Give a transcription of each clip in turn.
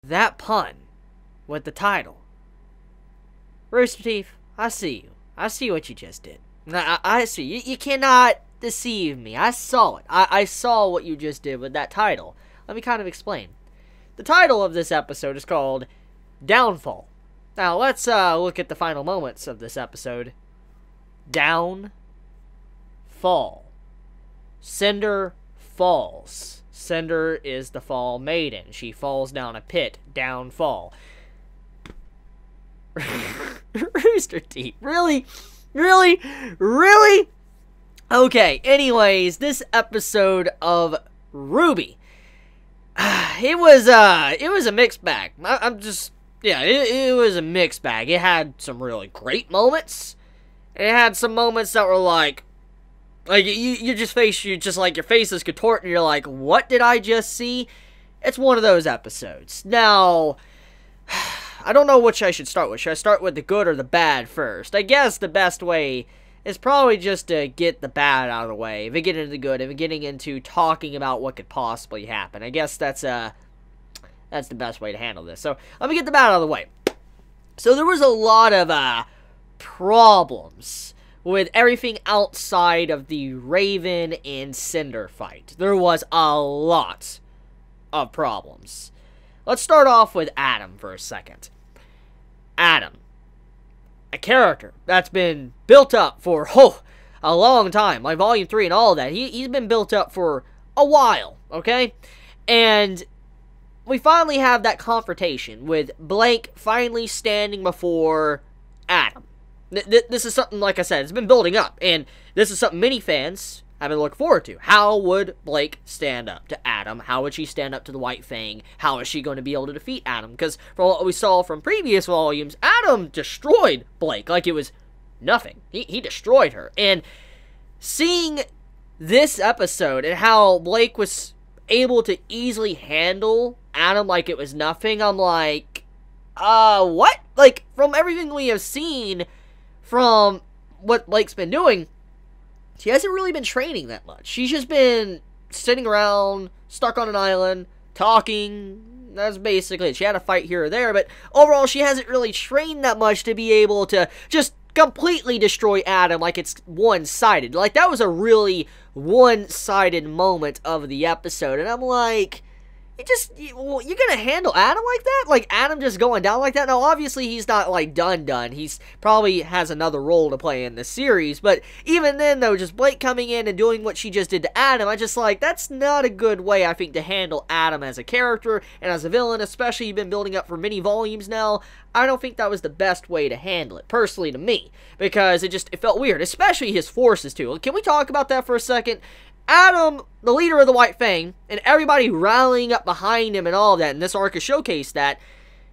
That pun with the title. Rooster Teeth, I see you. I see what you just did. I see. You cannot deceive me. I saw it. I saw what you just did with that title. Let me kind of explain. The title of this episode is called Downfall. Now, let's look at the final moments of this episode. Down. Fall. Cinder falls. Cinder is the fall maiden. She falls down a pit. Downfall. Rooster Teeth. Really? Really? Really? Okay, anyways, this episode of RWBY. It was a mixed bag. It was a mixed bag. It had some really great moments. It had some moments that were like your face is contorting and you're like, what did I just see? It's one of those episodes. Now, I don't know which I should start with. Should I start with the good or the bad first? I guess the best way is probably just to get the bad out of the way. If we get into the good, if we're getting into talking about what could possibly happen. I guess that's the best way to handle this. So, let me get the bad out of the way. So, there was a lot of problems with everything outside of the Raven and Cinder fight. There was a lot of problems. Let's start off with Adam for a second. Adam. A character that's been built up for, a long time. Like Volume 3 and all that. He's been built up for a while, okay? And we finally have that confrontation with Blake finally standing before Adam. This is something, like I said, it's been building up. And this is something many fans have been looking forward to. How would Blake stand up to Adam? How would she stand up to the White Fang? How is she going to be able to defeat Adam? Because from what we saw from previous volumes, Adam destroyed Blake like it was nothing. He destroyed her. And seeing this episode and how Blake was able to easily handle Adam like it was nothing, I'm like, what? Like, from everything we have seen from what Blake's been doing, she hasn't really been training that much. She's just been sitting around, stuck on an island, talking. That's basically it. She had a fight here or there, but overall, she hasn't really trained that much to be able to just completely destroy Adam like it's one-sided. Like, that was a really one-sided moment of the episode, and I'm like, you're gonna handle Adam like that? Like, Adam just going down like that? Now, obviously, he's not, like, done. He's probably has another role to play in this series, but even then, though, just Blake coming in and doing what she just did to Adam, I just, like, that's not a good way, I think, to handle Adam as a character and as a villain, especially you've been building up for many volumes now. I don't think that was the best way to handle it, personally, to me, because it felt weird, especially his forces, too. Can we talk about that for a second? Adam, the leader of the White Fang, and everybody rallying up behind him and all of that, and this arc has showcased that,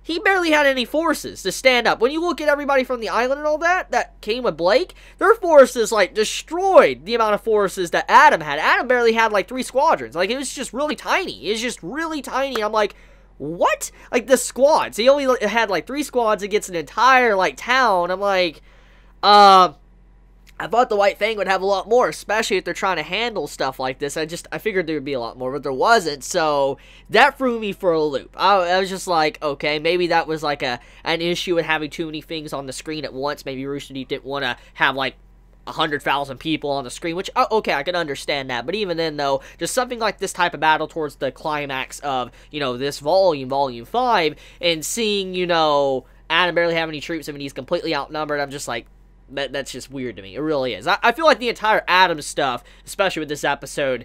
he barely had any forces to stand up. When you look at everybody from the island and all that came with Blake, their forces, like, destroyed the amount of forces that Adam had. Adam barely had, like, 3 squadrons. Like, it was just really tiny. It was just really tiny. I'm like, what? Like, the squads. He only had, like, 3 squads against an entire, like, town. I'm like, I thought the White Fang would have a lot more, especially if they're trying to handle stuff like this. I figured there would be a lot more, but there wasn't, so that threw me for a loop. I was just like, okay, maybe that was like an issue with having too many things on the screen at once. Maybe Rooster Teeth didn't want to have like 100,000 people on the screen, which, okay, I can understand that, but even then, though, just something like this type of battle towards the climax of, this volume 5, and seeing, Adam barely have any troops, he's completely outnumbered, I'm just like, that's just weird to me. It really is. I feel like the entire Adam stuff, especially with this episode,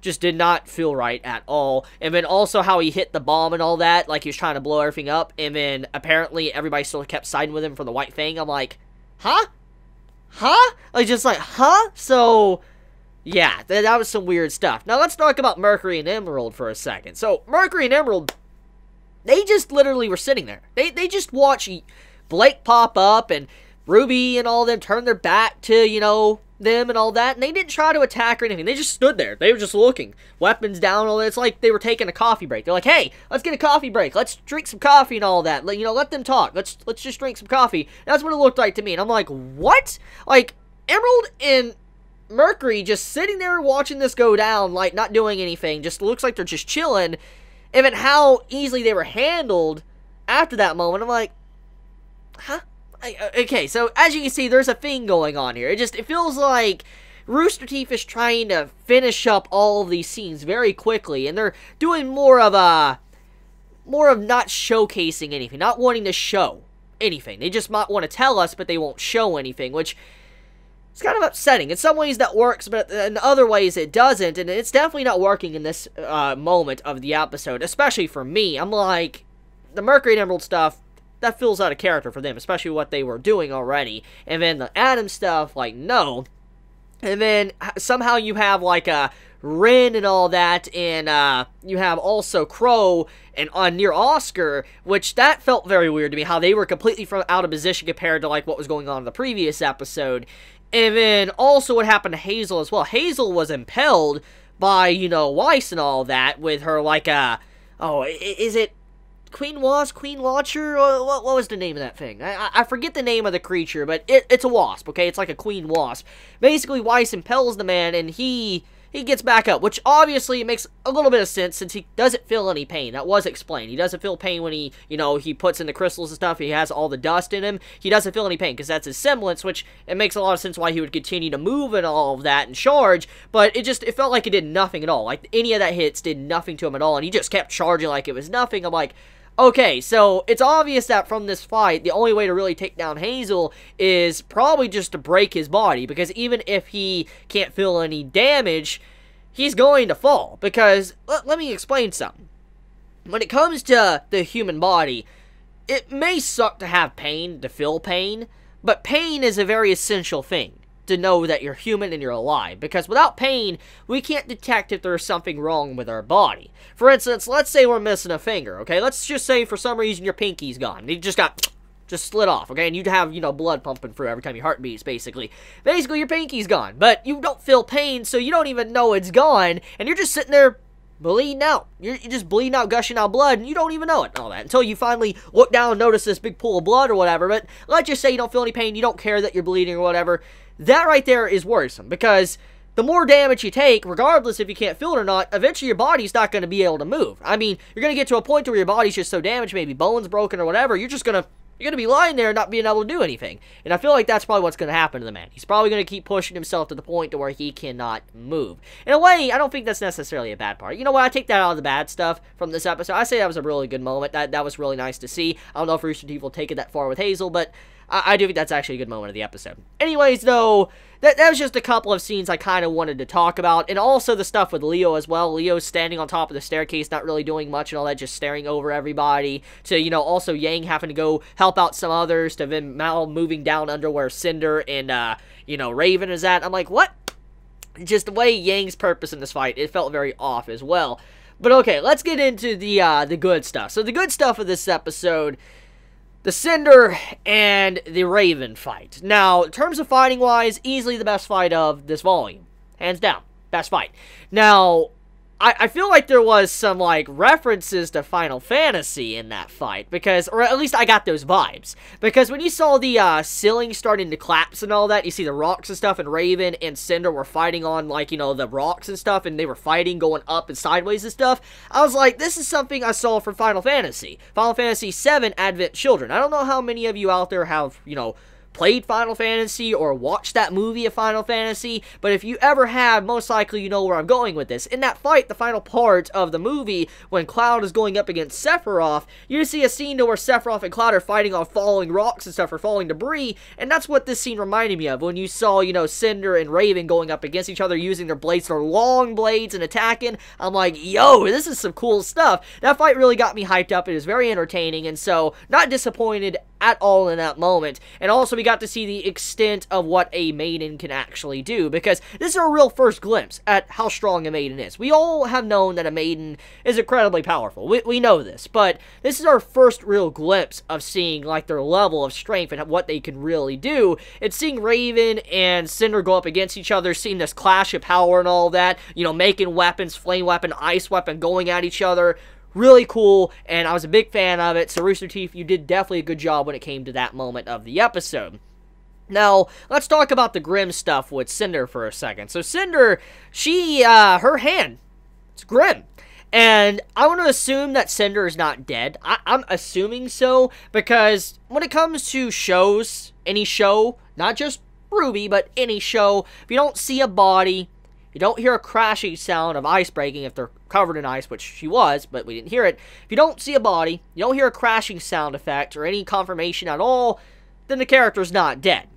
just did not feel right at all. And then also how he hit the bomb and all that, like he was trying to blow everything up, and then apparently everybody still kept siding with him for the White Fang. I'm like, huh? Like, just like, huh? So, yeah, that was some weird stuff. Now, let's talk about Mercury and Emerald for a second. So, Mercury and Emerald, they just literally were sitting there. They just watched Blake pop up, and RWBY and all of them turned their back to, them and all that, and they didn't try to attack or anything. They just stood there. They were just looking. Weapons down, all that. It's like they were taking a coffee break. They're like, hey, let's get a coffee break. Let's drink some coffee and all that. Let them talk. Let's just drink some coffee. That's what it looked like to me. And I'm like, what? Like, Emerald and Mercury just sitting there watching this go down, like, not doing anything, just looks like they're just chilling, and then how easily they were handled after that moment, I'm like, huh? Okay, so as you can see, there's a thing going on here. It feels like Rooster Teeth is trying to finish up all of these scenes very quickly, and they're doing more of not showcasing anything, not wanting to show anything. They just might want to tell us, but they won't show anything, which is kind of upsetting. In some ways that works, but in other ways it doesn't, and it's definitely not working in this moment of the episode, especially for me. I'm like, the Mercury and Emerald stuff, that feels out of character for them, especially what they were doing already. And then the Adam stuff, like, no. And then somehow you have, like, Ren and all that, and you have also Crow and near Oscar, which that felt very weird to me, how they were completely out of position compared to, like, what was going on in the previous episode. And then also what happened to Hazel as well. Hazel was impelled by, you know, Weiss and all that with her, like, is it Queen Wasp, Queen Launcher? What was the name of that thing? I forget the name of the creature, but it's a wasp, okay? It's like a Queen Wasp. Basically, Weiss impels the man, and he gets back up, which obviously makes a little bit of sense since he doesn't feel any pain. That was explained. He doesn't feel pain when he puts in the crystals and stuff. He has all the dust in him. He doesn't feel any pain because that's his semblance, which it makes a lot of sense why he would continue to move and all of that and charge, but it felt like it did nothing at all. Like, any of that hits did nothing to him at all, and he just kept charging like it was nothing. I'm like, okay, so it's obvious that from this fight, the only way to really take down Hazel is probably just to break his body, because even if he can't feel any damage, he's going to fall, because, let me explain something. When it comes to the human body, it may suck to have pain, to feel pain, but pain is a very essential thing to know that you're human and you're alive, because without pain, we can't detect if there's something wrong with our body. For instance, let's say we're missing a finger, okay? Let's just say for some reason your pinky's gone. It just slid off, okay? And you'd have, blood pumping through every time your heart beats, basically. Basically, your pinky's gone, but you don't feel pain, so you don't even know it's gone, and you're just sitting there bleeding out. You're just bleeding out, gushing out blood, and you don't even know it and all that, until you finally look down and notice this big pool of blood or whatever. But let's just say you don't feel any pain, you don't care that you're bleeding or whatever. That right there is worrisome, because the more damage you take, regardless if you can't feel it or not, eventually your body's not going to be able to move. I mean, you're going to get to a point where your body's just so damaged, maybe bones broken or whatever, you're going to be lying there and not being able to do anything. And I feel like that's probably what's going to happen to the man. He's probably going to keep pushing himself to the point to where he cannot move. In a way, I don't think that's necessarily a bad part. You know what? I take that out of the bad stuff from this episode. I say that was a really good moment. That was really nice to see. I don't know if Rooster Teeth will take it that far with Hazel, but I do think that's actually a good moment of the episode. Anyways, though, that was just a couple of scenes I kind of wanted to talk about. And also the stuff with Leo as well. Leo's standing on top of the staircase, not really doing much and all that, just staring over everybody. To, also Yang having to go help out some others. To then Mal moving down under where Cinder and, Raven is at. I'm like, what? Just the way Yang's purpose in this fight, it felt very off as well. But okay, let's get into the good stuff. So the good stuff of this episode, the Cinder and the Raven fight. Now, in terms of fighting-wise, easily the best fight of this volume. Hands down. Best fight. Now, I feel like there was some, references to Final Fantasy in that fight, because, or at least I got those vibes, because when you saw the, ceiling starting to collapse and all that, you see the rocks and stuff, and Raven and Cinder were fighting on, the rocks and stuff, and they were fighting going up and sideways and stuff, I was like, this is something I saw from Final Fantasy. Final Fantasy VII Advent Children. I don't know how many of you out there have, played Final Fantasy or watched that movie of Final Fantasy, but if you ever have, most likely you know where I'm going with this. In that fight, the final part of the movie, when Cloud is going up against Sephiroth, you see a scene where Sephiroth and Cloud are fighting on falling rocks and stuff, or falling debris, and that's what this scene reminded me of, when you saw, Cinder and Raven going up against each other, using their blades, their long blades, and attacking. I'm like, yo, this is some cool stuff. That fight really got me hyped up. It was very entertaining, and so, not disappointed at all in that moment. And also, we got to see the extent of what a maiden can actually do, because this is our real first glimpse at how strong a maiden is. We all have known that a maiden is incredibly powerful. We know this, but this is our first real glimpse of seeing, their level of strength and what they can really do. And seeing Raven and Cinder go up against each other, seeing this clash of power and all that, making weapons, flame weapon, ice weapon, going at each other. Really cool, and I was a big fan of it, so Rooster Teeth, you did definitely a good job when it came to that moment of the episode. Now, let's talk about the Grim stuff with Cinder for a second. So Cinder, her hand, it's Grim. And I want to assume that Cinder is not dead. I'm assuming so, because when it comes to shows, any show, not just RWBY, but any show, if you don't see a body, you don't hear a crashing sound of ice breaking if they're covered in ice, which she was, but we didn't hear it. If you don't see a body, you don't hear a crashing sound effect or any confirmation at all, then the character's not dead.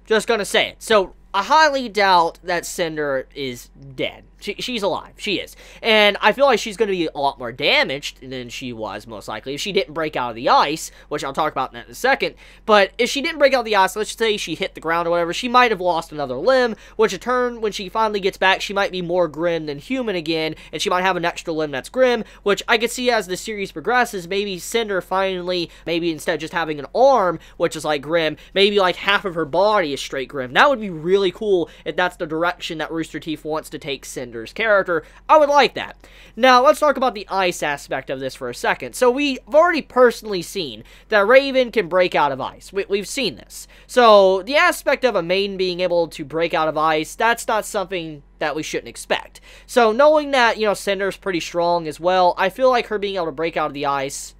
Just gonna say it. So, I highly doubt that Cinder is dead. She's alive. She is. And I feel like she's going to be a lot more damaged than she was, most likely, if she didn't break out of the ice, which I'll talk about in a second. But if she didn't break out of the ice, let's say she hit the ground or whatever, she might have lost another limb, which in turn, when she finally gets back, she might be more Grim than human again, and she might have an extra limb that's Grim, which I could see as the series progresses, maybe Cinder finally, maybe instead of just having an arm, which is like Grim, maybe like half of her body is straight Grim. That would be really cool if that's the direction that Rooster Teeth wants to take Cinder's character. I would like that. Now, let's talk about the ice aspect of this for a second. So, we've already personally seen that Raven can break out of ice. We've seen this. So, the aspect of a maiden being able to break out of ice, that's not something that we shouldn't expect. So, knowing that, Cinder's pretty strong as well, I feel like her being able to break out of the ice,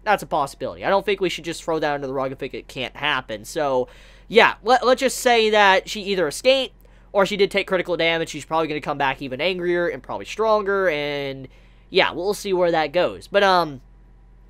that's a possibility. I don't think we should just throw that under the rug and think it can't happen. So, yeah, let's just say that she either escaped, or she did take critical damage. She's probably going to come back even angrier and probably stronger. And yeah, we'll see where that goes. But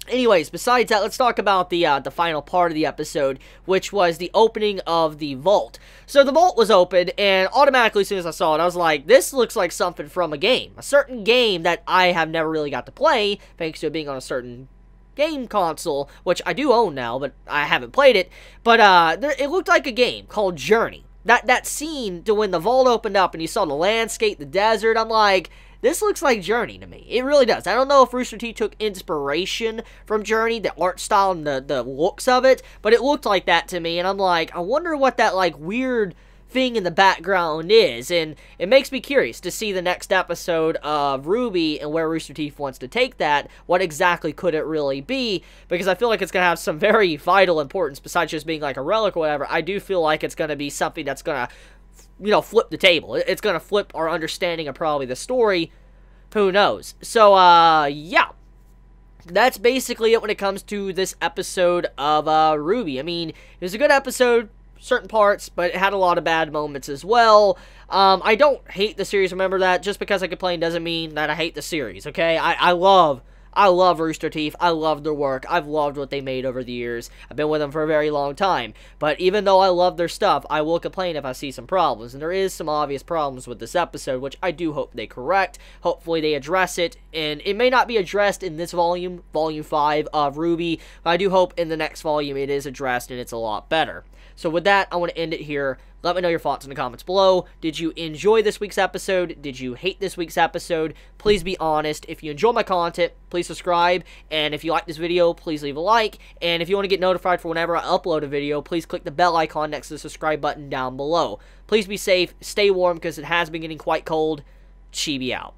anyways, besides that, let's talk about the final part of the episode, which was the opening of the vault. So the vault was open, and automatically as soon as I saw it, I was like, this looks like something from a game. A certain game that I have never really got to play, thanks to it being on a certain game console, which I do own now, but I haven't played it. But it looked like a game called Journey. That scene to when the vault opened up and you saw the landscape, the desert, I'm like, this looks like Journey to me. It really does. I don't know if Rooster Teeth took inspiration from Journey, the art style and the looks of it, but it looked like that to me, and I'm like, I wonder what that, like, weird thing in the background is, and it makes me curious to see the next episode of RWBY and where Rooster Teeth wants to take that. What exactly could it really be? Because I feel like it's going to have some very vital importance besides just being like a relic or whatever. I do feel like it's going to be something that's going to, flip the table. It's going to flip our understanding of probably the story. Who knows? So, yeah. That's basically it when it comes to this episode of RWBY. I mean, it was a good episode, certain parts, but it had a lot of bad moments as well. I don't hate the series, remember that. Just because I complain doesn't mean that I hate the series, okay? I love Rooster Teeth. I love their work. I've loved what they made over the years. I've been with them for a very long time. But even though I love their stuff, I will complain if I see some problems. And there is some obvious problems with this episode, which I do hope they correct. Hopefully they address it. And it may not be addressed in this volume, Volume 5 of RWBY, but I do hope in the next volume it is addressed and it's a lot better. So with that, I want to end it here. Let me know your thoughts in the comments below. Did you enjoy this week's episode? Did you hate this week's episode? Please be honest. If you enjoy my content, please subscribe. And if you like this video, please leave a like. And if you want to get notified for whenever I upload a video, please click the bell icon next to the subscribe button down below. Please be safe. Stay warm because it has been getting quite cold. Chibi out.